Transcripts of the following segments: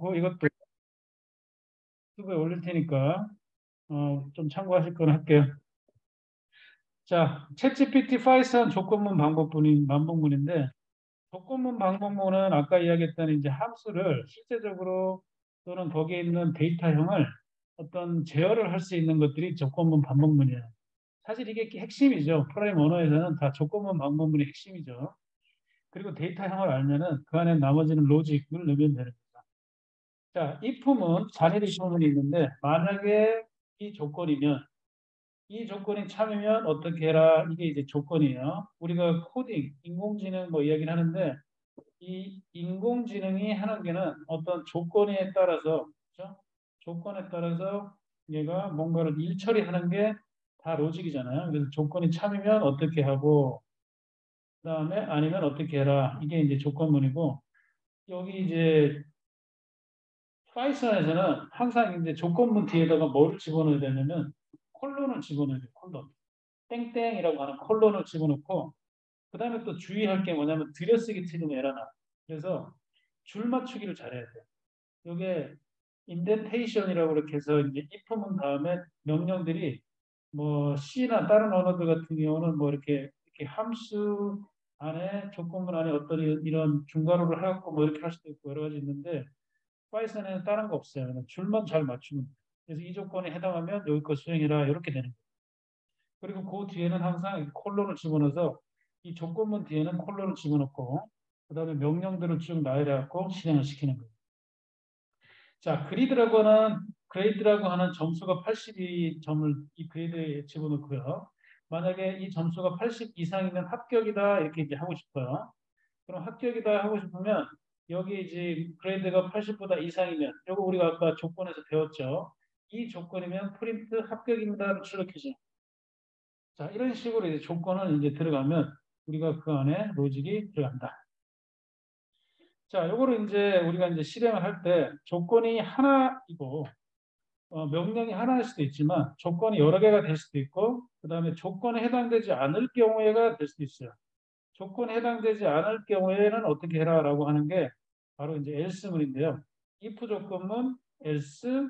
해놓고 이것도 유튜브에 올릴 테니까 좀 참고하실 건 할게요. 자, 챗GPT 파이썬 조건문 방법문인 반복문인데 조건문 방법문은 아까 이야기했던 이제 함수를 실제적으로 또는 거기에 있는 데이터형을 어떤 제어를 할 수 있는 것들이 조건문 반복문이에요. 사실 이게 핵심이죠. 프로그래밍 언어에서는 다 조건문 방법문이 핵심이죠. 그리고 데이터형을 알면은 그 안에 나머지는 로직을 넣으면 되는 거죠. 자, if문, 잔일 if문이 있는데 만약에 이 조건이 참이면 어떻게 해라. 이게 이제 조건이에요. 우리가 코딩, 인공지능 뭐 이야기를 하는데 이 인공지능이 하는 게는 어떤 조건에 따라서, 그렇죠? 조건에 따라서 얘가 뭔가를 일 처리하는 게 다 로직이잖아요. 그래서 조건이 참이면 어떻게 하고, 그다음에 아니면 어떻게 해라. 이게 이제 조건문이고, 여기 이제 파이썬에서는 항상 이제 조건문 뒤에다가 뭐를 집어넣어야 되냐면 콜론을 집어넣어야 돼요. 콜론. 땡땡이라고 하는 콜론을 집어넣고, 그다음에 또 주의할 게 뭐냐면 들여쓰기 틀리면 에러나. 그래서 줄 맞추기를 잘해야 돼요. 이게 인덴테이션이라고 이렇게 해서 이제 if문 다음에 명령들이 뭐 C나 다른 언어들 같은 경우는 뭐 이렇게 함수 안에 조건문 안에 어떤 이런 중괄호를 해갖고 뭐 이렇게 할 수도 있고 여러 가지 있는데 파이썬에는 다른 거 없어요. 그냥 줄만 잘 맞추면 돼요. 그래서 이 조건에 해당하면 여기 거 수행해라 이렇게 되는 거예요. 그리고 그 뒤에는 항상 콜론을 집어넣어서 이 조건문 뒤에는 콜론을 집어넣고 그다음에 명령들을 쭉 나열해갖고 실행을 시키는 거예요. 자, 그레이드라고 하는 점수가 82점을 이 그레이드에 집어넣고요. 만약에 이 점수가 80 이상이면 합격이다 이렇게 이제 하고 싶어요. 그럼 합격이다 하고 싶으면 여기 이제 그레이드가 80보다 이상이면 이거 우리가 아까 조건에서 배웠죠. 이 조건이면 프린트 합격입니다를 출력해줘. 자, 이런 식으로 이제 조건을 이제 들어가면 우리가 그 안에 로직이 들어간다. 자, 요거를 이제 우리가 이제 실행을 할 때 조건이 하나이고 명령이 하나일 수도 있지만 조건이 여러 개가 될 수도 있고 그다음에 조건에 해당되지 않을 경우에가 될 수도 있어요. 조건에 해당되지 않을 경우에는 어떻게 해라라고 하는 게 바로 이제 else문인데요. if 조건문 else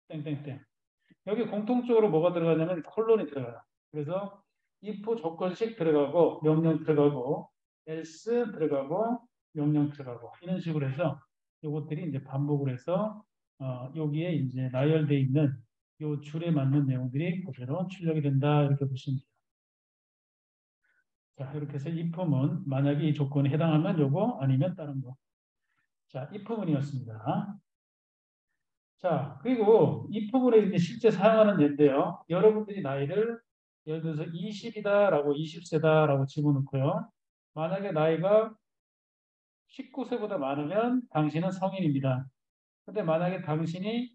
땡땡땡. 여기 공통적으로 뭐가 들어가냐면 콜론이 들어가요. 그래서 if 조건식 들어가고 명령 들어가고 else 들어가고 명령 들어가고 이런 식으로 해서 이것들이 이제 반복을 해서 여기에 이제 나열되어 있는 요 줄에 맞는 내용들이 그대로 출력이 된다 이렇게 보시면 돼요. 자, 이렇게 해서 if문 만약에 이 조건에 해당하면 요거 아니면 다른 거. 자, if문이었습니다. 자, 그리고 if문에 이제 실제 사용하는 예인데요. 여러분들이 나이를 예를 들어서 20이다라고 20세다라고 집어넣고요. 만약에 나이가 19세보다 많으면 당신은 성인입니다. 근데 만약에 당신이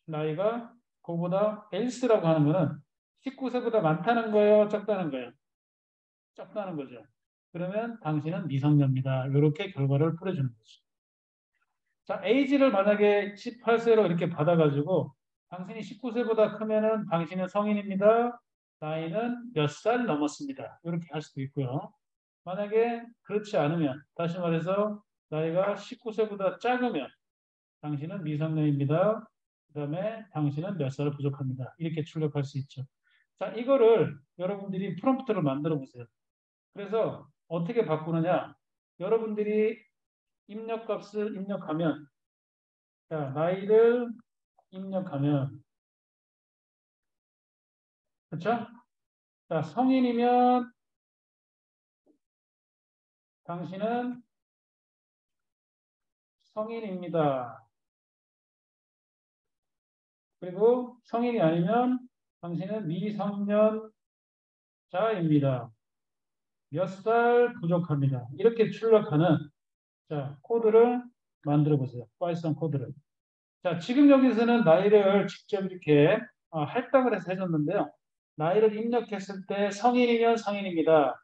나이가 그보다 else라고 하는 거는 19세보다 많다는 거예요, 적다는 거예요? 적다는 거죠. 그러면 당신은 미성년입니다. 이렇게 결과를 뿌려주는 거죠. 자, age를 만약에 18세로 이렇게 받아가지고 당신이 19세보다 크면은 당신은 성인입니다. 나이는 몇 살 넘었습니다. 이렇게 할 수도 있고요. 만약에 그렇지 않으면 다시 말해서 나이가 19세보다 작으면 당신은 미성년입니다. 그다음에 당신은 몇 살 부족합니다. 이렇게 출력할 수 있죠. 자, 이거를 여러분들이 프롬프트를 만들어 보세요. 그래서 어떻게 바꾸느냐? 여러분들이 입력값을 입력하면 자, 나이를 입력하면 그렇죠? 자, 성인이면 당신은 성인입니다. 그리고 성인이 아니면 당신은 미성년자입니다. 몇 살 부족합니다. 이렇게 출력하는 자, 코드를 만들어 보세요. 파이썬 코드를. 자, 지금 여기서는 나이를 직접 이렇게 할당을 해서 해줬는데요. 나이를 입력했을 때 성인이면 성인입니다.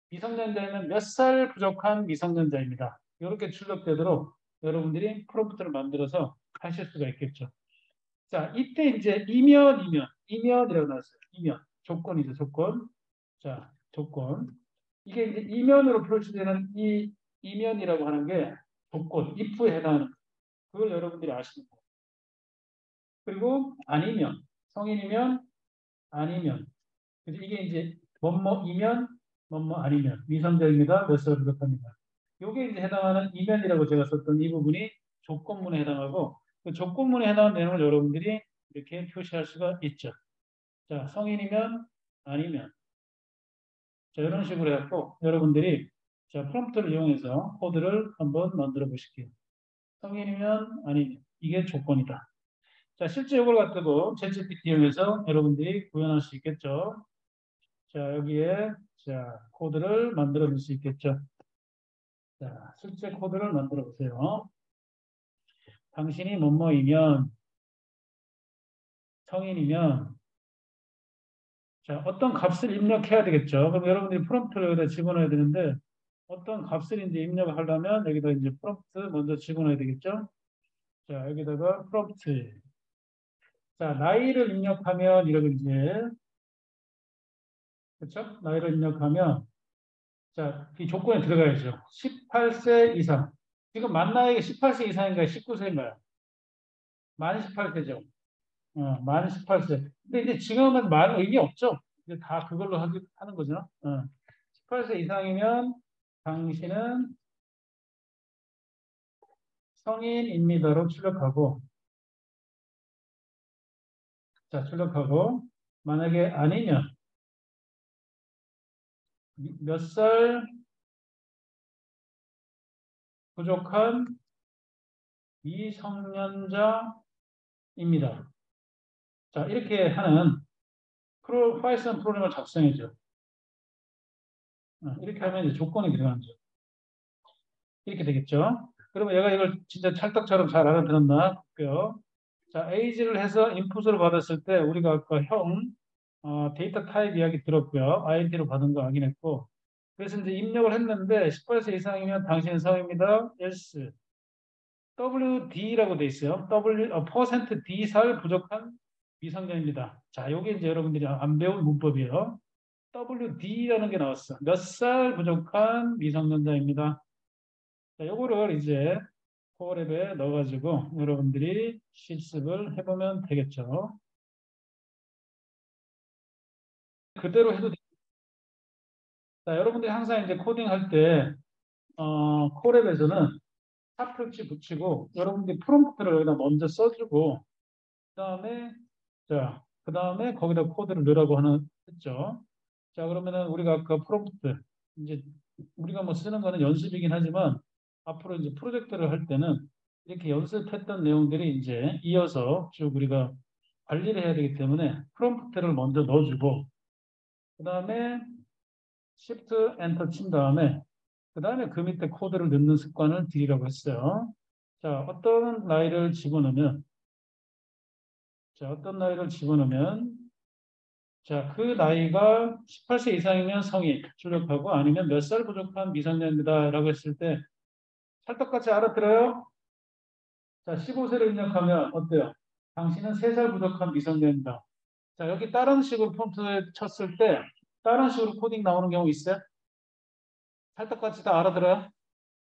미성년자는 몇 살 부족한 미성년자입니다. 이렇게 출력되도록 여러분들이 프롬프트를 만들어서 하실 수가 있겠죠. 자, 이때 이제 이면이라고 나왔어요. 이면. 조건이죠, 조건. 자, 조건. 이게 이제 이면으로 표시되는 이 이면이라고 하는 게 조건, if에 해당하는. 그걸 여러분들이 아시는 거예요. 그리고 아니면 성인이면 아니면 그래서 이게 이제 뭐뭐이면 뭐뭐 아니면 미성년자입니다. 몇 살 부족합니다. 요게 이제 해당하는 이면이라고 제가 썼던 이 부분이 조건문에 해당하고 그 조건문에 해당하는 내용을 여러분들이 이렇게 표시할 수가 있죠. 자, 성인이면 아니면 자, 이런 식으로 해갖고 여러분들이 자, 프롬프트를 이용해서 코드를 한번 만들어 보실게요. 성인이면 아니면 이게 조건이다. 자, 실제 이걸 가지고 챗GPT 이용해서 여러분들이 구현할 수 있겠죠. 자, 여기에 자, 코드를 만들어 볼 수 있겠죠. 자, 실제 코드를 만들어 보세요. 당신이 뭐뭐이면 성인이면 자, 어떤 값을 입력해야 되겠죠. 그럼 여러분들이 프롬프트를 여기다 집어넣어야 되는데 어떤 값을 이제 입력을 하려면 여기다 이제 프롬프트 먼저 집어넣어야 되겠죠. 자, 여기다가 프롬프트. 자, 나이를 입력하면 이렇게 이제 그렇죠? 나이를 입력하면 자, 이 조건에 들어가야죠. 18세 이상. 지금 만 나이가 18세 이상인가요? 19세인가요? 만 18세죠. 만 18세. 근데 이제 지금은 만 의미 없죠. 이제 다 그걸로 하는 거죠. 18세 이상이면 당신은 성인입니다로 출력하고, 자, 출력하고, 만약에 아니면 몇 살 부족한 미성년자입니다. 자, 이렇게 하는 파이썬 프로그램을 작성해줘. 이렇게 하면 이제 조건이 들어가는 거죠. 이렇게 되겠죠. 그러면 얘가 이걸 진짜 찰떡처럼 잘 알아들었나 볼게요. 자, age를 해서 인풋으로 받았을 때 우리가 아까 데이터 타입 이야기 들었고요. id로 받은 거 확인했고 그래서 이제 입력을 했는데 18세 이상이면 당신은 성입니다. else WD라고 돼 있어요. %D 살 부족한 미성년입니다. 자, 요게 이제 여러분들이 안 배운 문법이에요. WD라는 게 나왔어. 몇 살 부족한 미성년자입니다. 자, 요거를 이제 포랩에 넣어가지고 여러분들이 실습을 해보면 되겠죠. 그대로 해도 자, 여러분들이 항상 이제 코딩할 때 포랩에서는 탑표치 붙이고 여러분들이 프롬프트를 여기다 먼저 써주고 그다음에 자, 그다음에 거기다 코드를 넣으라고 했죠. 자, 그러면은 우리가 아까 프롬프트 이제 우리가 뭐 쓰는 거는 연습이긴 하지만 앞으로 이제 프로젝트를 할 때는 이렇게 연습했던 내용들이 이제 이어서 쭉 우리가 관리를 해야 되기 때문에 프롬프트를 먼저 넣어주고 그다음에 Shift Enter 친 다음에 그다음에 그 밑에 코드를 넣는 습관을 들이라고 했어요. 자, 어떤 나이를 집어넣으면 자, 그 나이가 18세 이상이면 성인 출력하고 아니면 몇 살 부족한 미성년이다라고 했을 때 찰떡같이 알아들어요? 자, 15세를 입력하면 어때요? 당신은 3살 부족한 미성년이다. 자, 여기 다른 식으로 폰트 쳤을 때 다른 식으로 코딩 나오는 경우 있어요? 찰떡같이 다 알아들어요?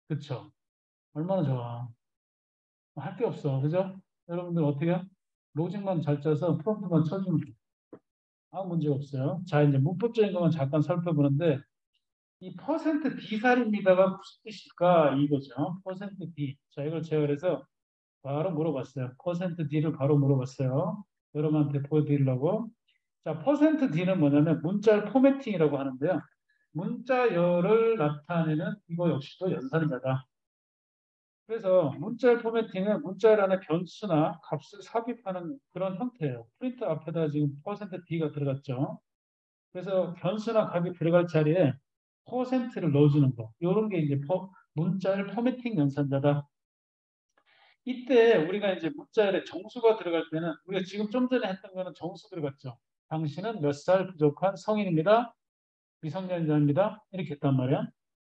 그쵸? 얼마나 좋아. 할 게 없어. 그죠? 여러분들 어떻게 해요? 로직만 잘 짜서 프롬프트만 쳐주면 돼. 아무 문제 없어요. 자, 이제 문법적인 것만 잠깐 살펴보는데 이 퍼센트 D살입니다가 무슨 뜻일까 이거죠. 퍼센트 D. 자, 이걸 제가 그래서 바로 물어봤어요. 퍼센트 D를 바로 물어봤어요. 여러분한테 보여드리려고. 자, 퍼센트 D는 뭐냐면 문자열 포매팅이라고 하는데요. 문자열을 나타내는 이거 역시도 연산자다. 그래서 문자열 포매팅은 문자열 안에 변수나 값을 삽입하는 그런 형태예요. 프린터 앞에다 지금 퍼센트 D가 들어갔죠. 그래서 변수나 값이 들어갈 자리에 퍼센트를 넣어주는 거. 이런 게 이제 문자열 포매팅 연산자다. 이때 우리가 이제 문자열에 정수가 들어갈 때는 우리가 지금 좀 전에 했던 거는 정수 들어갔죠. 당신은 몇 살 부족한 성인입니다. 미성년자입니다. 이렇게 했단 말이야.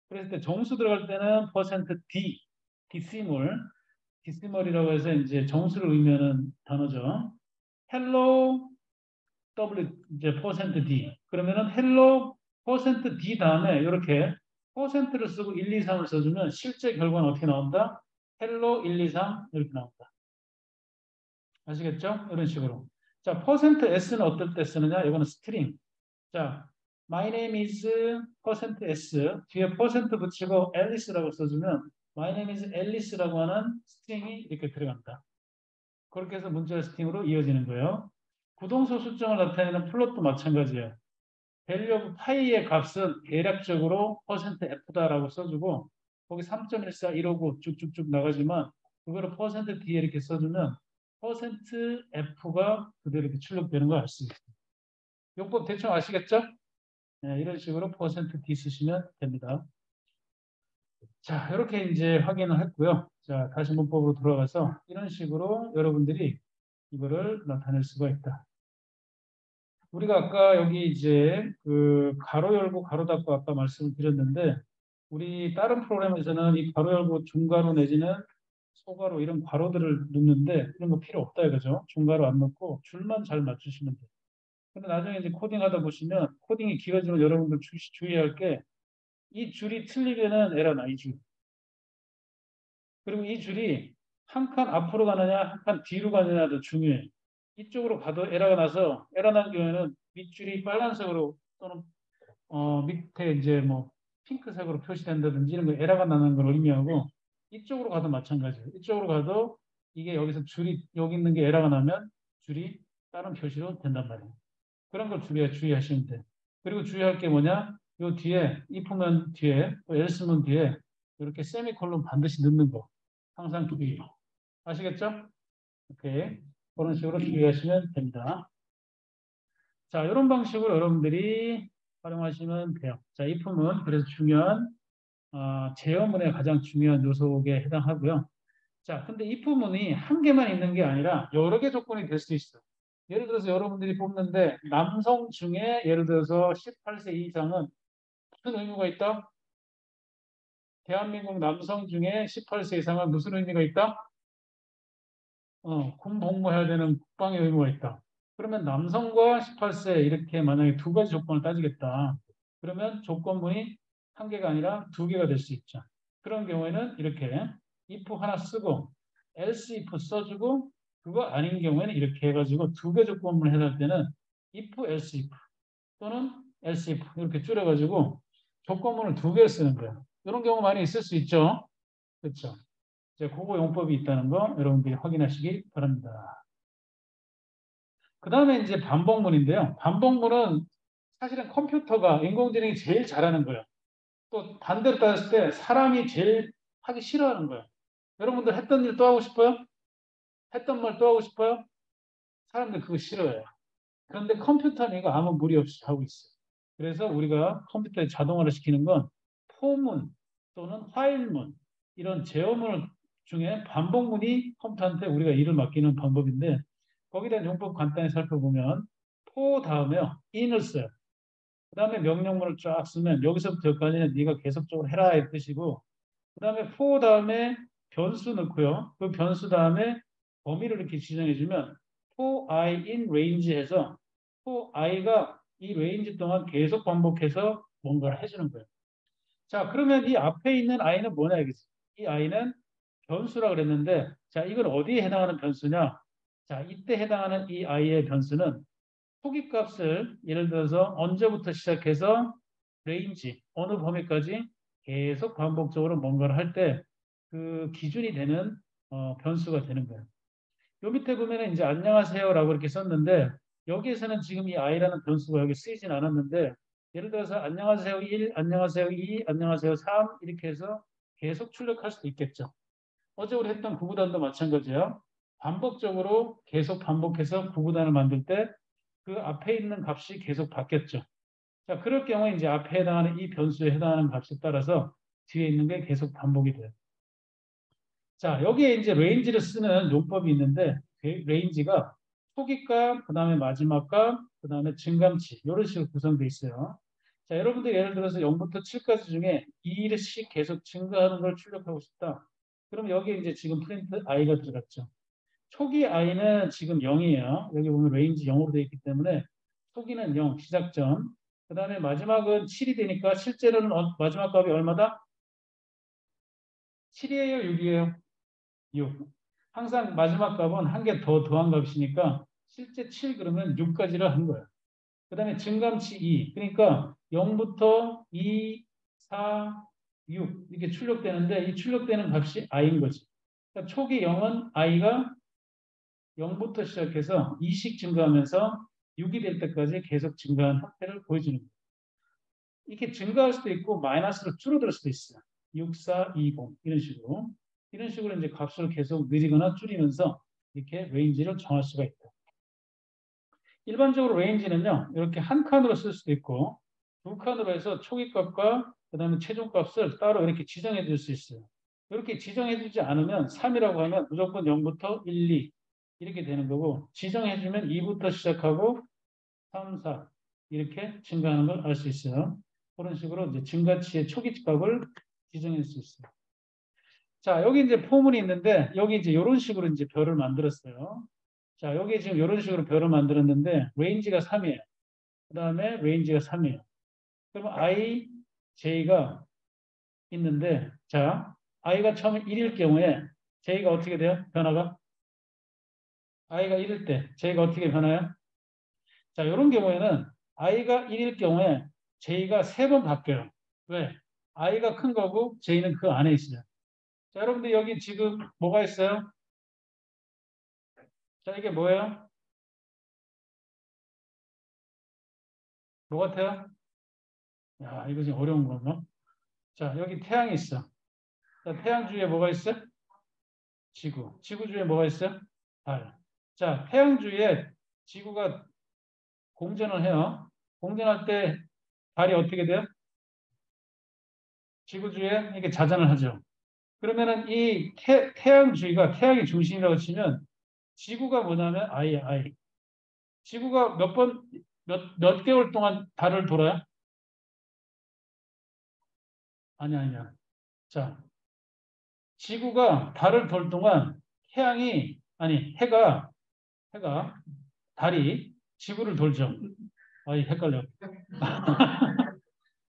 그랬을 때 정수 들어갈 때는 퍼센트 %D, 디시멀이라고 해서 이제 정수를 의미하는 단어죠. hello W 이제 퍼센트 %D. 그러면은 hello 퍼센트 %D 다음에 이렇게 퍼센트를 쓰고 1, 2, 3을 써주면 실제 결과는 어떻게 나온다? 헬로 1, 2, 3 이렇게 나옵니다. 아시겠죠? 이런 식으로. 자, %s는 어떨 때 쓰느냐? 이거는 스트링. 자, my name is %s 뒤에 % 붙이고 앨리스라고 써주면 my name is 앨리스라고 하는 스트링이 이렇게 들어갑니다. 그렇게 해서 문자 스트링으로 이어지는 거예요. 구동소 수정을 나타내는 플롯도 마찬가지예요. value of 파이의 값은 대략적으로 %f다라고 써주고 거기 3.14, 159 쭉쭉쭉 나가지만 그거를 %d에 이렇게 써주면 %f가 그대로 이렇게 출력되는 걸 알 수 있어요. 용법 대충 아시겠죠? 네, 이런 식으로 %d 쓰시면 됩니다. 자, 이렇게 이제 확인을 했고요. 자, 다시 문법으로 돌아가서 이런 식으로 여러분들이 이거를 나타낼 수가 있다. 우리가 아까 여기 이제 그 가로 열고 가로 닫고 아까 말씀을 드렸는데 우리 다른 프로그램에서는 이 가로 열고 중가로 내지는 소가로 이런 괄호들을 넣는데 이런 거 필요 없다 이거죠. 중가로 안 넣고 줄만 잘 맞추시면 돼요. 근데 나중에 이제 코딩하다 보시면 코딩이 길어지면 여러분들 주의할 게 이 줄이 틀리면은 에러나 이 줄. 그리고 이 줄이 한 칸 앞으로 가느냐 한 칸 뒤로 가느냐도 중요해. 이쪽으로 가도 에러가 나서 에러 난 경우에는 밑줄이 빨간색으로 또는 밑에 이제 뭐 핑크색으로 표시된다든지 이런 거 에러가 나는 걸 의미하고 이쪽으로 가도 마찬가지예요. 이쪽으로 가도 이게 여기서 줄이 여기 있는 게 에러가 나면 줄이 다른 표시로 된단 말이에요. 그런 걸 주의하시면 돼요. 그리고 주의할 게 뭐냐? 요 뒤에 if면 뒤에 또 else면 뒤에 이렇게 세미콜론 반드시 넣는 거 항상 주의. 아시겠죠? 오케이. 그런 식으로 주의하시면 됩니다. 자, 이런 방식으로 여러분들이 활용하시면 돼요. 자, if는 그래서 중요한 제어문의 가장 중요한 요소에 해당하고요. 자, 근데 if문이 한 개만 있는 게 아니라 여러 개 조건이 될 수 있어요. 예를 들어서 여러분들이 뽑는데 남성 중에 예를 들어서 18세 이상은 무슨 의무가 있다? 대한민국 남성 중에 18세 이상은 무슨 의미가 있다? 군 복무해야 되는 국방의 의무가 있다. 그러면 남성과 18세 이렇게 만약에 두 가지 조건을 따지겠다. 그러면 조건문이 한 개가 아니라 두 개가 될 수 있죠. 그런 경우에는 이렇게 if 하나 쓰고 else if 써주고 그거 아닌 경우에는 이렇게 해가지고 두 개 조건문을 해달 때는 if else if 또는 else if 이렇게 줄여가지고 조건문을 두 개 쓰는 거예요. 이런 경우 많이 있을 수 있죠. 그렇죠. 그거 용법이 있다는 거 여러분들이 확인하시기 바랍니다. 그 다음에 이제 반복문인데요. 반복문은 사실은 컴퓨터가 인공지능이 제일 잘하는 거예요. 또 반대로 따졌을 때 사람이 제일 하기 싫어하는 거예요. 여러분들 했던 일 또 하고 싶어요? 했던 말 또 하고 싶어요? 사람들 그거 싫어해요. 그런데 컴퓨터는 이거 아무 무리 없이 하고 있어요. 그래서 우리가 컴퓨터에 자동화를 시키는 건 포문 또는 파일문 이런 제어문 중에 반복문이 컴퓨터한테 우리가 일을 맡기는 방법인데 거기에 대한 용법 간단히 살펴보면 포 다음에요. in을 써요. 그 다음에 명령문을 쫙 쓰면 여기서부터 여기까지는 네가 계속적으로 해라 이 뜻이고 그 다음에 for 다음에 변수 넣고요. 그 변수 다음에 범위를 이렇게 지정해주면 for i in range 해서 for i가 이 range 동안 계속 반복해서 뭔가를 해주는 거예요. 자, 그러면 이 앞에 있는 i는 뭐냐 이겠어요. 이 i는 변수라 그랬는데 자, 이건 어디에 해당하는 변수냐? 자, 이때 해당하는 이 i의 변수는 초기값을 예를 들어서 언제부터 시작해서 레인지 어느 범위까지 계속 반복적으로 뭔가를 할 때 그 기준이 되는 변수가 되는 거예요. 요 밑에 보면은 이제 안녕하세요라고 이렇게 썼는데 여기에서는 지금 이 i라는 변수가 여기 쓰이진 않았는데 예를 들어서 안녕하세요 1, 안녕하세요 2, 안녕하세요 3 이렇게 해서 계속 출력할 수도 있겠죠. 어제 우리 했던 구구단도 마찬가지예요. 반복적으로 계속 반복해서 구구단을 만들 때 그 앞에 있는 값이 계속 바뀌었죠. 자, 그럴 경우에 이제 앞에 해당하는 이 변수에 해당하는 값에 따라서 뒤에 있는 게 계속 반복이 돼요. 자, 여기에 이제 레인지를 쓰는 용법이 있는데 레인지가 초기값, 그 다음에 마지막 값, 그 다음에 증감치 이런 식으로 구성되어 있어요. 자, 여러분들 예를 들어서 0부터 7까지 중에 2씩 계속 증가하는 걸 출력하고 싶다. 그럼 여기에 이제 지금 프린트 i가 들어갔죠. 초기 i는 지금 0이에요. 여기 보면 레인지 0으로 되어 있기 때문에 초기는 0, 시작점. 그 다음에 마지막은 7이 되니까 실제로는 마지막 값이 얼마다? 7이에요, 6이에요? 6. 항상 마지막 값은 한 개 더 더한 값이니까 실제 7 그러면 6까지를 한 거예요. 그 다음에 증감치 2. 그러니까 0부터 2, 4, 6 이렇게 출력되는데 이 출력되는 값이 i인 거지. 그러니까 초기 0은 i가 0부터 시작해서 2씩 증가하면서 6이 될 때까지 계속 증가하는 형태를 보여주는 거예요. 이렇게 증가할 수도 있고 마이너스로 줄어들 수도 있어요. 6, 4, 2, 0 이런 식으로. 이런 식으로 이제 값을 계속 늘리거나 줄이면서 이렇게 레인지를 정할 수가 있다. 일반적으로 레인지는요, 이렇게 한 칸으로 쓸 수도 있고, 두 칸으로 해서 초기 값과 그 다음에 최종 값을 따로 이렇게 지정해 줄 수 있어요. 이렇게 지정해 주지 않으면 3이라고 하면 무조건 0부터 1, 2 이렇게 되는 거고, 지정해 주면 2부터 시작하고 3, 4 이렇게 증가하는 걸 알 수 있어요. 그런 식으로 이제 증가치의 초기 값을 지정할 수 있어요. 자, 여기 이제 포문이 있는데, 여기 이제 이런 식으로 이제 별을 만들었어요. 자, 여기 지금 이런 식으로 별을 만들었는데, 레인지가 3이에요. 그 다음에 레인지가 3이에요. 그러면 I, J가 있는데, 자, I가 처음에 1일 경우에 J가 어떻게 돼요? 변화가? I가 1일 때 J가 어떻게 변화요? 자, 이런 경우에는 I가 1일 경우에 J가 3번 바뀌어요. 왜? I가 큰 거고 J는 그 안에 있어요. 자, 여러분들 여기 지금 뭐가 있어요? 자, 이게 뭐예요? 뭐 같아요? 야, 이거 좀 어려운 건가? 자, 여기 태양이 있어. 자, 태양 주위에 뭐가 있어? 지구. 지구 주위에 뭐가 있어? 달. 자, 태양 주위에 지구가 공전을 해요. 공전할 때 달이 어떻게 돼요? 지구 주위에 이게 자전을 하죠. 그러면은 이 태양 주위가 태양이 중심이라고 치면 지구가 뭐냐면 I야, I. 지구가 몇 개월 동안 달을 돌아요? 아니야, 아니야. 자, 지구가 달을 돌 동안 해가 달이 지구를 돌죠. 아이, 헷갈려.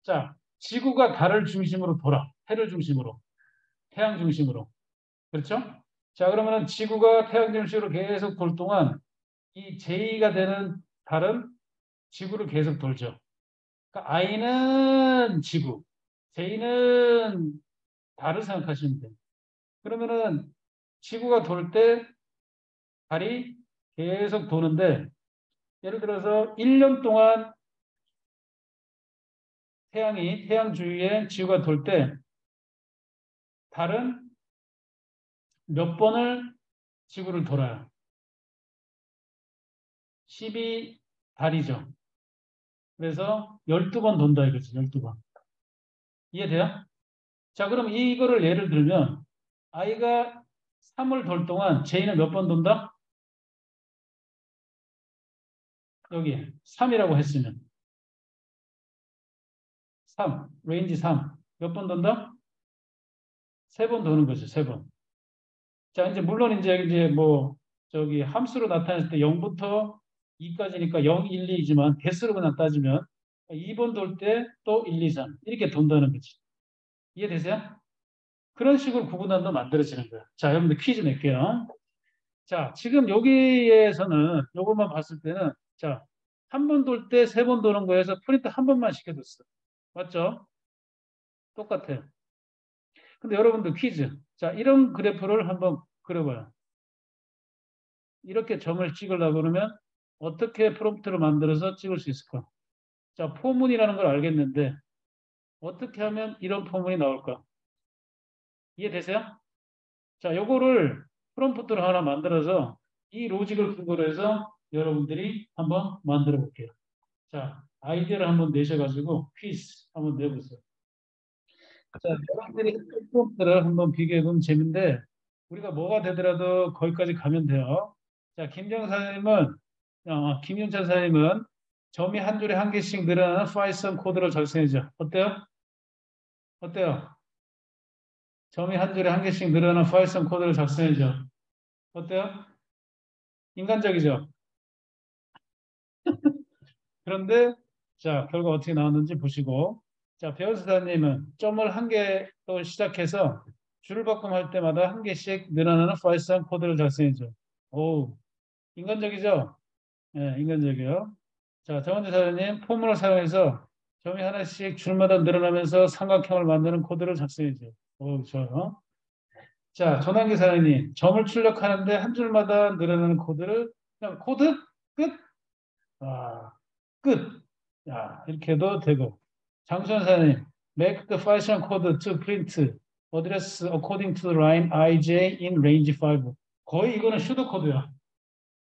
자, 지구가 달을 중심으로 돌아. 해를 중심으로. 태양 중심으로. 그렇죠? 자, 그러면은 지구가 태양 중심으로 계속 돌 동안 이 J가 되는 달은 지구를 계속 돌죠. 그러니까 I는 지구, J는 달을 생각하시면 돼요. 그러면은 지구가 돌 때 달이 계속 도는데 예를 들어서 1년 동안 태양 주위에 지구가 돌 때 달은 몇 번을 지구를 돌아요? 12 달이죠. 그래서 12번 돈다 이거지. 12번. 이해돼요? 자, 그럼 이거를 예를 들면 I가 3을 돌 동안 J는 몇 번 돈다? 여기 3이라고 했으면 3, 레인지 3. 몇 번 돈다? 3번 도는 거죠. 3번. 자, 이제 물론 이제 뭐 저기 함수로 나타냈을 때 0부터 2까지니까 0, 1, 2이지만 개수로 그냥 따지면 2번 돌 때 또 1, 2, 3 이렇게 돈다는 거지. 이해되세요? 그런 식으로 구분단도 만들어지는 거예요. 자, 여러분들 퀴즈 낼게요. 자, 지금 여기에서는 요것만 봤을 때는 자, 한 번 돌 때 3번 도는 거에서 프린트 한 번만 시켜줬어. 맞죠? 똑같아요. 근데 여러분들 퀴즈. 자, 이런 그래프를 한번 그려봐요. 이렇게 점을 찍으려고 그러면 어떻게 프롬프트를 만들어서 찍을 수 있을까? 자, 포문이라는 걸 알겠는데 어떻게 하면 이런 포문이 나올까? 이해되세요? 자, 요거를 프롬프트를 하나 만들어서 이 로직을 근거로 해서 여러분들이 한번 만들어 볼게요. 자, 아이디어를 한번 내셔가지고 퀴즈 한번 내보세요. 자, 여러분들이 프롬프트를 한번 비교해 보면 재밌는데 우리가 뭐가 되더라도 거기까지 가면 돼요. 자, 김윤찬 사장님은 점이 한 줄에 한 개씩 늘어나는 파이썬 코드를 작성해줘. 어때요? 어때요? 점이 한 줄에 한 개씩 늘어나는 파이썬 코드를 작성해줘. 어때요? 인간적이죠? 그런데 자, 결과 어떻게 나왔는지 보시고 자, 배우수사님은 점을 한 개로 시작해서 줄을 바꿈할 때마다 한 개씩 늘어나는 파이썬 코드를 작성해줘. 오, 인간적이죠? 예, 인간적이요. 자, 정원재 사장님, 폼을 사용해서 점이 하나씩 줄마다 늘어나면서 삼각형을 만드는 코드를 작성해줘. 오, 좋아요. 자, 전환기 사장님, 점을 출력하는데 한 줄마다 늘어나는 코드를 그냥 코드 끝. 아, 끝. 야, 이렇게 해도 되고. 장수현 사장님, make the function code to print address according to the line ij in range 5. 거의 이거는 슈도 코드야.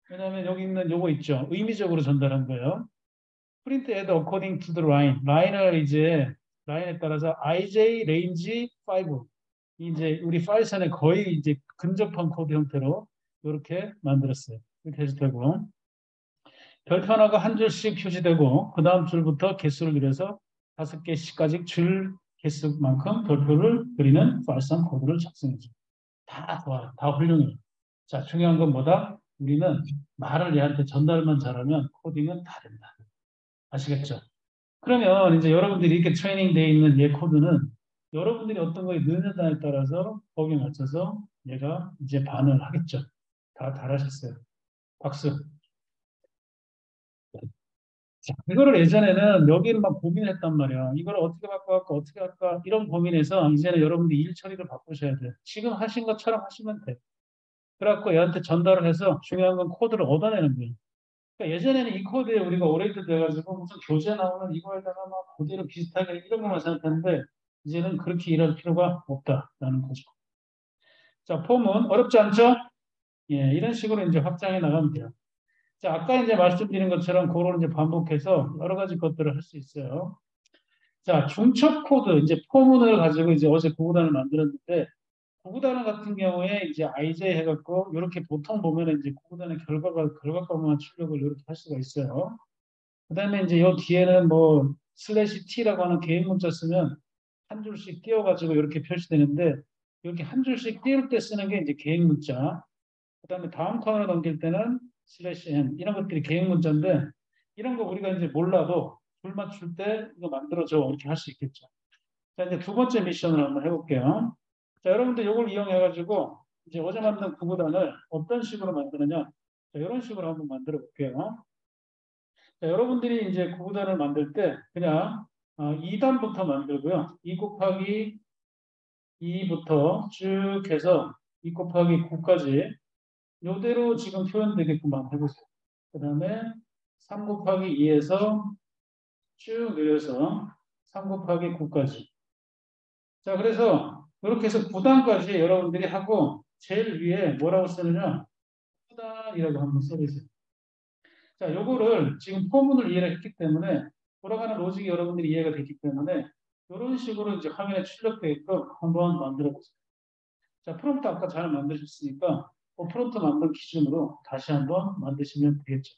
왜냐하면 여기 있는 요거 있죠. 의미적으로 전달한 거예요. print at according to the line. 라인을 이제 라인에 따라서 ij range 5. 이제 우리 파이썬에 거의 이제 근접한 코드 형태로 이렇게 만들었어요. 이렇게 해도 되고. 별표 하나가 한 줄씩 표시되고 그 다음 줄부터 개수를 늘려서 5개씩까지 줄 개수만큼 별표를 그리는 파이썬 코드를 작성해줘. 다 좋아요. 다 훌륭해요. 자, 중요한 건 뭐다? 우리는 말을 얘한테 전달만 잘하면 코딩은 다 된다. 아시겠죠? 그러면 이제 여러분들이 이렇게 트레이닝 되어 있는 얘 코드는 여러분들이 어떤 거에 넣느냐에 따라서 거기에 맞춰서 얘가 이제 반응을 하겠죠. 다 잘하셨어요. 박수. 자, 이거를 예전에는 여기를 막 고민했단 말이야. 이걸 어떻게 바꿔갖고 어떻게 할까 이런 고민해서 이제는 여러분들이 일 처리를 바꾸셔야 돼. 지금 하신 것처럼 하시면 돼. 그래갖고 얘한테 전달을 해서 중요한 건 코드를 얻어내는 거예요. 그러니까 예전에는 이 코드에 우리가 오래돼 돼가지고 무슨 교재 나오는 이거에다가 막 그대로 비슷하게 이런 것만 생각했는데 이제는 그렇게 일할 필요가 없다라는 거죠. 자, 폼은 어렵지 않죠? 예, 이런 식으로 이제 확장해 나가면 돼요. 자, 아까 이제 말씀드린 것처럼 그걸 이제 반복해서 여러 가지 것들을 할 수 있어요. 자, 중첩 코드, 이제 포문을 가지고 이제 어제 구구단을 만들었는데, 구구단 같은 경우에 이제 IJ 해갖고, 이렇게 보통 보면은 이제 구구단의 결과값만 출력을 이렇게 할 수가 있어요. 그 다음에 이제 요 뒤에는 뭐, 슬래시 T라고 하는 개인 문자 쓰면 한 줄씩 띄워가지고 이렇게 표시되는데, 이렇게 한 줄씩 띄울 때 쓰는 게 이제 개인 문자. 그 다음에 다음 칸으로 넘길 때는 슬래시 N. 이런 것들이 개인 문자인데, 이런 거 우리가 이제 몰라도 줄 맞출 때 이거 만들어줘. 이렇게 할 수 있겠죠. 자, 이제 두 번째 미션을 한번 해볼게요. 자, 여러분들 이걸 이용해가지고 이제 어제 만든 구구단을 어떤 식으로 만드느냐. 자, 이런 식으로 한번 만들어 볼게요. 자, 여러분들이 이제 구구단을 만들 때 그냥 2단부터 만들고요. 2 곱하기 2부터 쭉 해서 2 곱하기 9까지 이대로 지금 표현되게끔 한번 해보세요. 그 다음에 3 곱하기 2에서 쭉 내려서 3 곱하기 9까지. 자, 그래서 이렇게 해서 9단까지 여러분들이 하고 제일 위에 뭐라고 쓰느냐? 9단이라고 한번 써보세요. 자, 요거를 지금 포문을 이해를 했기 때문에 돌아가는 로직이 여러분들이 이해가 됐기 때문에 이런 식으로 이제 화면에 출력되게끔 한번 만들어 보세요. 자, 프롬프트 아까 잘 만드셨으니까 그 프롬프트 만든 기준으로 다시 한번 만드시면 되겠죠.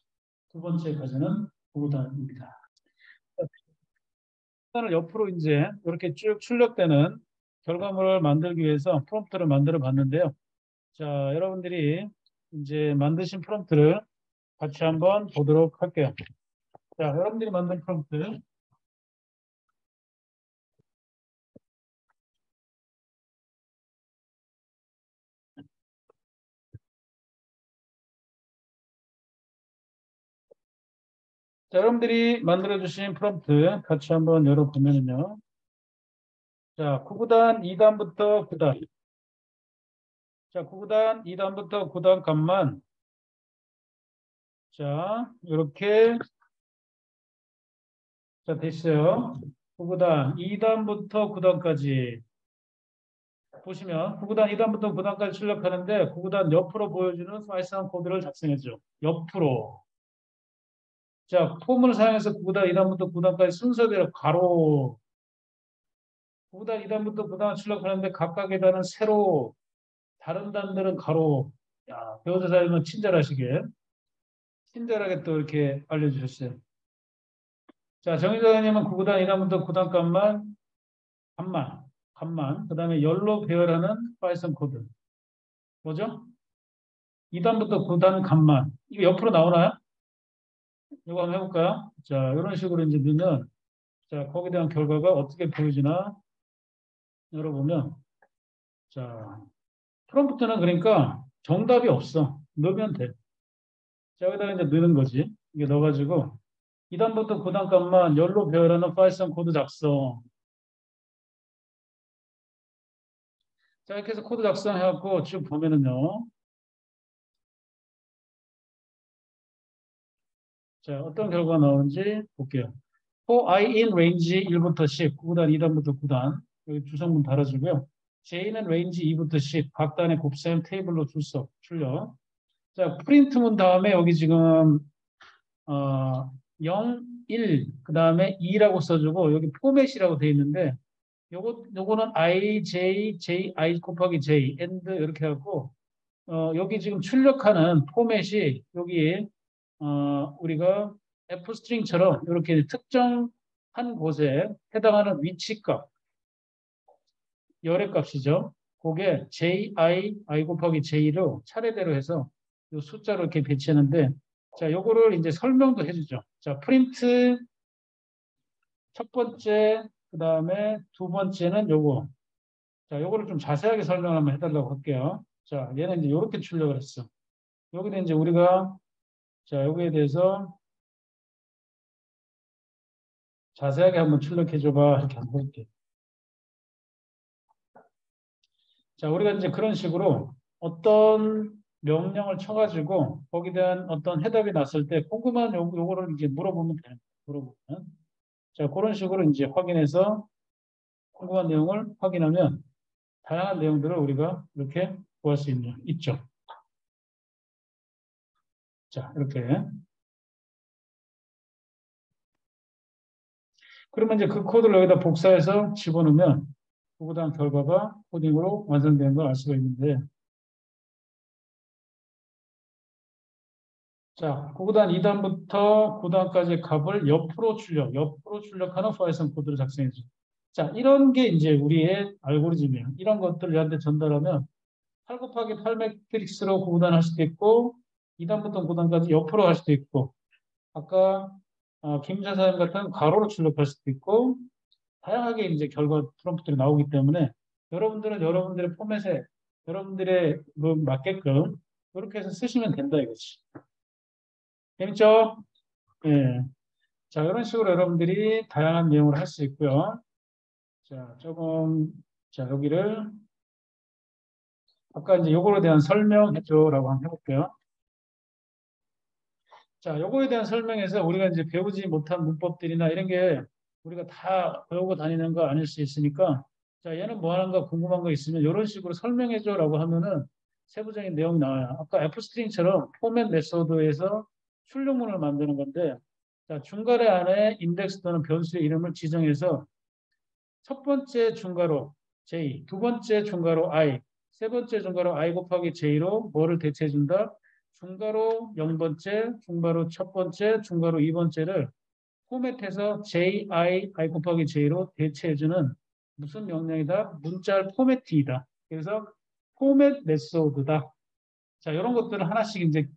두 번째 과제는 9단입니다. 단을 옆으로 이제 이렇게 쭉 출력되는 결과물을 만들기 위해서 프롬프트를 만들어 봤는데요. 자, 여러분들이 이제 만드신 프롬프트를 같이 한번 보도록 할게요. 자, 여러분들이 만든 프롬프트. 자, 여러분들이 만들어주신 프롬프트 같이 한번 열어보면요. 자, 9구단 2단부터 9단. 자, 9구단 2단부터 9단 값만 자, 이렇게 자, 됐어요. 9구단 2단부터 9단까지 보시면 9구단 2단부터 9단까지 출력하는데 9구단 옆으로 보여주는 파이썬 코드를 작성해줘. 옆으로. 자, 폼을 사용해서 9구단 2단부터 9단까지 순서대로 가로 9구단 2단부터 9단 출력하는데 각각의 단은 세로 다른 단들은 가로. 야, 배우자 사용은 친절하시게 친절하게 또 이렇게 알려주셨어요. 자, 정의자님은 9구단 2단부터 9단 값만 그 다음에 열로 배열하는 파이썬 코드 뭐죠? 2단부터 9단 값만 이거 옆으로 나오나요? 이거 한번 해볼까요? 자, 이런 식으로 이제 넣으면 자, 거기에 대한 결과가 어떻게 보여지나 열어보면 자, 프롬프트는 그러니까 정답이 없어. 넣으면 돼. 자, 여기다가 이제 넣는 거지. 이게 넣어가지고 2단부터 9단까지만 열로 배열하는 파이썬 코드 작성. 자, 이렇게 해서 코드 작성해갖고 쭉 보면은요. 자, 어떤 결과가 나오는지 볼게요. for i in range 1부터 10, 9단, 2단부터 9단. 여기 주성분 달아주고요. j는 range 2부터 10, 각 단의 곱셈 테이블로 출력. 자, 프린트문 다음에 여기 지금 0, 1, 그 다음에 2라고 써주고 여기 포맷이라고 되어 있는데 요거는 i, j, i 곱하기 j, and 이렇게 하고 여기 지금 출력하는 포맷이 여기 우리가 f 스트링처럼 이렇게 특정한 곳에 해당하는 위치값, 열의 값이죠. 그게 j, i 곱하기 j로 차례대로 해서 이 숫자로 이렇게 배치하는데 자, 요거를 이제 설명도 해주죠. 자, 프린트 첫 번째, 그 다음에 두 번째는 요거. 자, 요거를 좀 자세하게 설명을 한번 해달라고 할게요. 자, 얘는 이제 요렇게 출력을 했어. 여기는 이제 우리가 자, 여기에 대해서 자세하게 한번 출력해줘봐. 이렇게 한번 볼게. 자, 우리가 이제 그런 식으로 어떤 명령을 쳐가지고 거기에 대한 어떤 해답이 났을 때 궁금한 요거를 이제 물어보면 되는 거예요. 물어보면. 자, 그런 식으로 이제 확인해서 궁금한 내용을 확인하면 다양한 내용들을 우리가 이렇게 구할 수 있죠. 자, 이렇게. 그러면 이제 그 코드를 여기다 복사해서 집어넣으면 그보다 결과가 코딩으로 완성되는 걸 알 수가 있는데 자, 9단 2단부터 9단까지 값을 옆으로 출력하는 파이썬 코드를 작성해 줘. 자, 이런 게 이제 우리의 알고리즘이에요. 이런 것들을 얘한테 전달하면 8 곱하기 8 매트릭스로 구단할 수도 있고 2단부터 9단까지 옆으로 할 수도 있고 아까 김자사님 같은 가로로 출력할 수도 있고 다양하게 이제 결과 프롬프트가 나오기 때문에 여러분들은 여러분들의 포맷에 여러분들의 맞게끔 그렇게 해서 쓰시면 된다 이거지. 재밌죠? 예. 자, 이런 식으로 여러분들이 다양한 내용을 할 수 있고요. 자, 자, 여기를 아까 이제 요거에 대한 설명해줘라고 한번 해볼게요. 자, 요거에 대한 설명에서 우리가 이제 배우지 못한 문법들이나 이런 게 우리가 다 배우고 다니는 거 아닐 수 있으니까 자, 얘는 뭐 하는가 궁금한 거 있으면 이런 식으로 설명해줘라고 하면은 세부적인 내용이 나와요. 아까 F스트링처럼 포맷 메소드에서 출력문을 만드는 건데 자, 중괄호 안에 인덱스 또는 변수의 이름을 지정해서 첫 번째 중괄호 j, 두 번째 중괄호 i, 세 번째 중괄호 i 곱하기 j로 뭐를 대체해준다? 중괄호 0번째, 중괄호 첫 번째, 중괄호 2번째를 포맷해서 i 곱하기 j로 대체해주는 무슨 명령이다? 문자열 포매팅이다. 그래서 포맷 메소드다. 자, 이런 것들을 하나씩 이제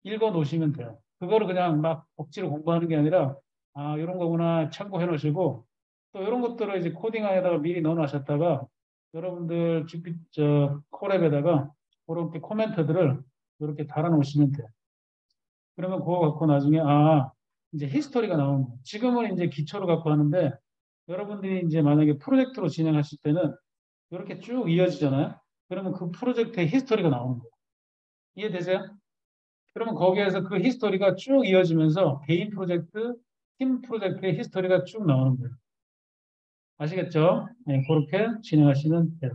읽어 놓으시면 돼요. 그거를 그냥 막 억지로 공부하는 게 아니라 이런 거구나 참고해 놓으시고 또 이런 것들을 이제 코딩안에다가 미리 넣어 놨었다가 여러분들 콜앱에다가 그렇게 코멘트들을 이렇게 달아 놓으시면 돼요. 그러면 그거 갖고 나중에 이제 히스토리가 나오는 거예요. 지금은 이제 기초로 갖고 하는데 여러분들이 이제 만약에 프로젝트로 진행하실 때는 이렇게 쭉 이어지잖아요. 그러면 그 프로젝트의 히스토리가 나오는 거예요. 이해되세요? 그러면 거기에서 그 히스토리가 쭉 이어지면서 개인 프로젝트, 팀 프로젝트의 히스토리가 쭉 나오는 거예요. 아시겠죠? 네, 그렇게 진행하시면 돼요.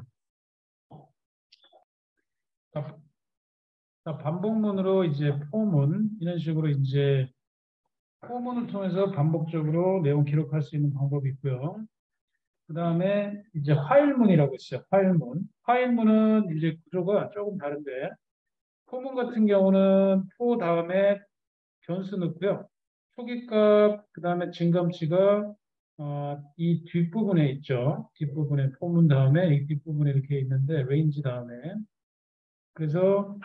자, 반복문으로 이제 포문 이런 식으로 이제 포문을 통해서 반복적으로 내용 기록할 수 있는 방법이 있고요. 그 다음에 이제 화일문이라고 있어요. 화일문. 화일문은 이제 구조가 조금 다른데 포문 같은 경우는 포 다음에 변수 넣고요. 초기값 그 다음에 증감치가 이 뒷부분에 있죠. 뒷부분에 포문 다음에 이 뒷부분에 이렇게 있는데 레인지 다음에 그래서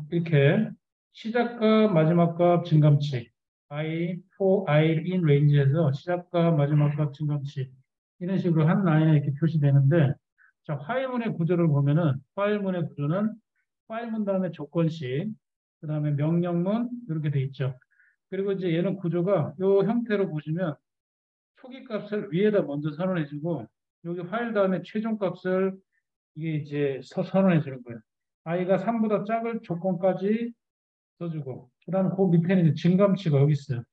이렇게 시작값 마지막값 증감치 i for i in range에서 시작값 마지막값 증감치 이런 식으로 한 라인에 이렇게 표시되는데 자, 화일문의 구조를 보면은 화일문의 구조는 파일문 다음에 조건식, 그 다음에 명령문 이렇게 돼 있죠. 그리고 이제 얘는 구조가 이 형태로 보시면 초기 값을 위에다 먼저 선언해주고 여기 파일 다음에 최종 값을 이게 이제 선언해 주는 거예요. i가 3보다 작을 조건까지 써주고 그다음에 그 밑에는 이제 증감치가 여기 있어요.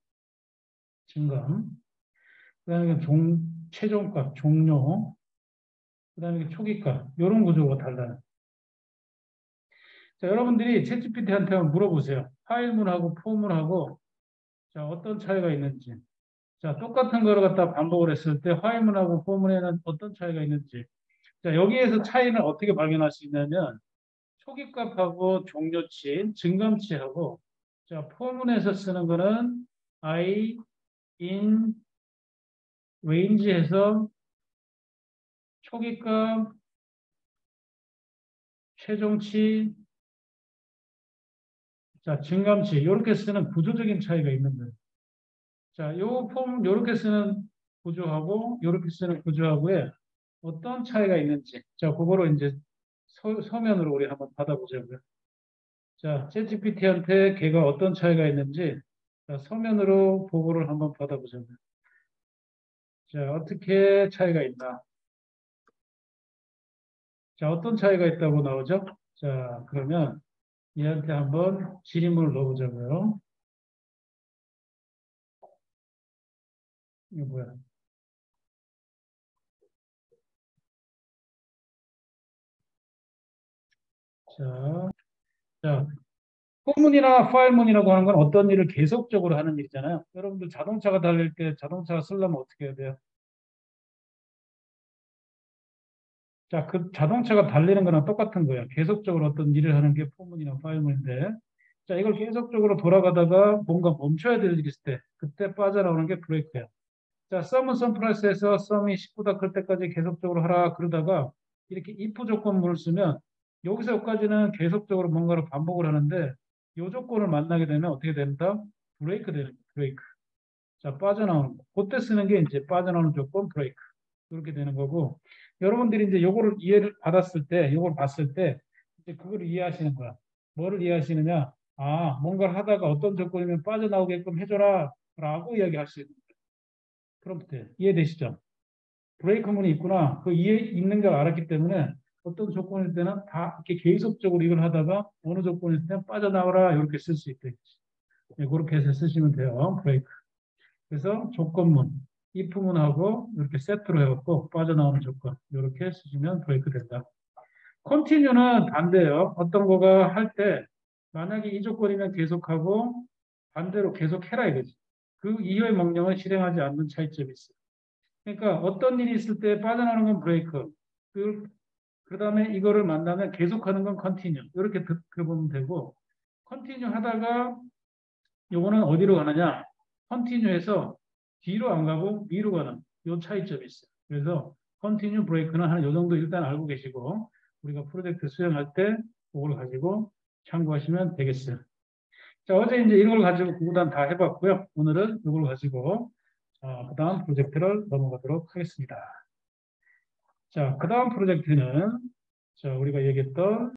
증감. 그다음에 최종값, 종료. 그다음에 초기값. 이런 구조가 달라요. 자, 여러분들이 챗GPT한테 한번 물어보세요. 파일문하고 포문하고 자, 어떤 차이가 있는지. 자, 똑같은 거를 갖다 반복을 했을 때 파일문하고 포문에는 어떤 차이가 있는지. 자, 여기에서 차이는 어떻게 발견할 수 있냐면 초기값하고 종료치, 증감치하고 자, 포문에서 쓰는 거는 I, in, range에서 초기값, 최종치, 자, 증감치 이렇게 쓰는 구조적인 차이가 있는 거예요. 자, 요 폼 이렇게 쓰는 구조하고 이렇게 쓰는 구조하고의 어떤 차이가 있는지 자, 그거로 이제 서면으로 우리 한번 받아보자고요. 자, 챗GPT한테 걔가 어떤 차이가 있는지 자, 서면으로 보고를 한번 받아보자고요. 자, 어떻게 차이가 있나? 자, 어떤 차이가 있다고 나오죠? 자, 그러면 얘한테 한번 질문을 넣어보자고요. 이거 뭐야? 자, 자, 포문이나 파일문이라고 하는 건 어떤 일을 계속적으로 하는 일이잖아요. 여러분들 자동차가 달릴 때 자동차가 쓰려면 어떻게 해야 돼요? 자, 그 자동차가 달리는 거랑 똑같은 거예요. 계속적으로 어떤 일을 하는 게 포문이나 파일문인데, 자, 이걸 계속적으로 돌아가다가 뭔가 멈춰야 될 일이 있을 때, 그때 빠져나오는 게 브레이크예요. 자, 썸은 썸 플러스에서 썸이 10보다 클 때까지 계속적으로 하라 그러다가 이렇게 if 조건문을 쓰면 여기서 여기까지는 계속적으로 뭔가를 반복을 하는데 이 조건을 만나게 되면 어떻게 됩니다? 브레이크 되는 거예요. 브레이크. 자, 빠져나오는 거. 그때 쓰는 게 이제 빠져나오는 조건 브레이크. 그렇게 되는 거고 여러분들이 이제 요거를 이해를 받았을 때, 요걸 봤을 때 이제 그걸 이해하시는 거야. 뭐를 이해하시느냐? 아, 뭔가를 하다가 어떤 조건이면 빠져나오게끔 해줘라 라고 이야기할 수 있는 프롬프트. 이해되시죠? 브레이크문이 있구나. 그 이해 있는 걸 알았기 때문에 어떤 조건일 때는 다 이렇게 계속적으로 이걸 하다가 어느 조건일 때는 빠져나오라 이렇게 쓸 수 있다. 네, 그렇게 해서 쓰시면 돼요. 브레이크. 그래서 조건문, if문하고 이렇게 세트로 해갖고 빠져나오는 조건 이렇게 쓰시면 브레이크 된다. 컨티뉴는 반대예요. 어떤 거가 할 때 만약에 이 조건이면 계속하고 반대로 계속해라 이거지. 그 이후의 명령을 실행하지 않는 차이점이 있어요. 그러니까 어떤 일이 있을 때 빠져나오는 건 브레이크. 그다음에 이거를 만나면 계속하는 건 컨티뉴. 이렇게 보면 되고 컨티뉴 하다가 요거는 어디로 가느냐? 컨티뉴에서 뒤로 안 가고 위로 가는 요 차이점이 있어요. 그래서 컨티뉴 브레이크는 한 요 정도 일단 알고 계시고 우리가 프로젝트 수행할 때 그걸 가지고 참고하시면 되겠어요. 자, 어제 이제 이걸 가지고 구구단 다 해봤고요. 오늘은 이걸 가지고 그 다음 프로젝트를 넘어가도록 하겠습니다. 자, 그 다음 프로젝트는 자, 우리가 얘기했던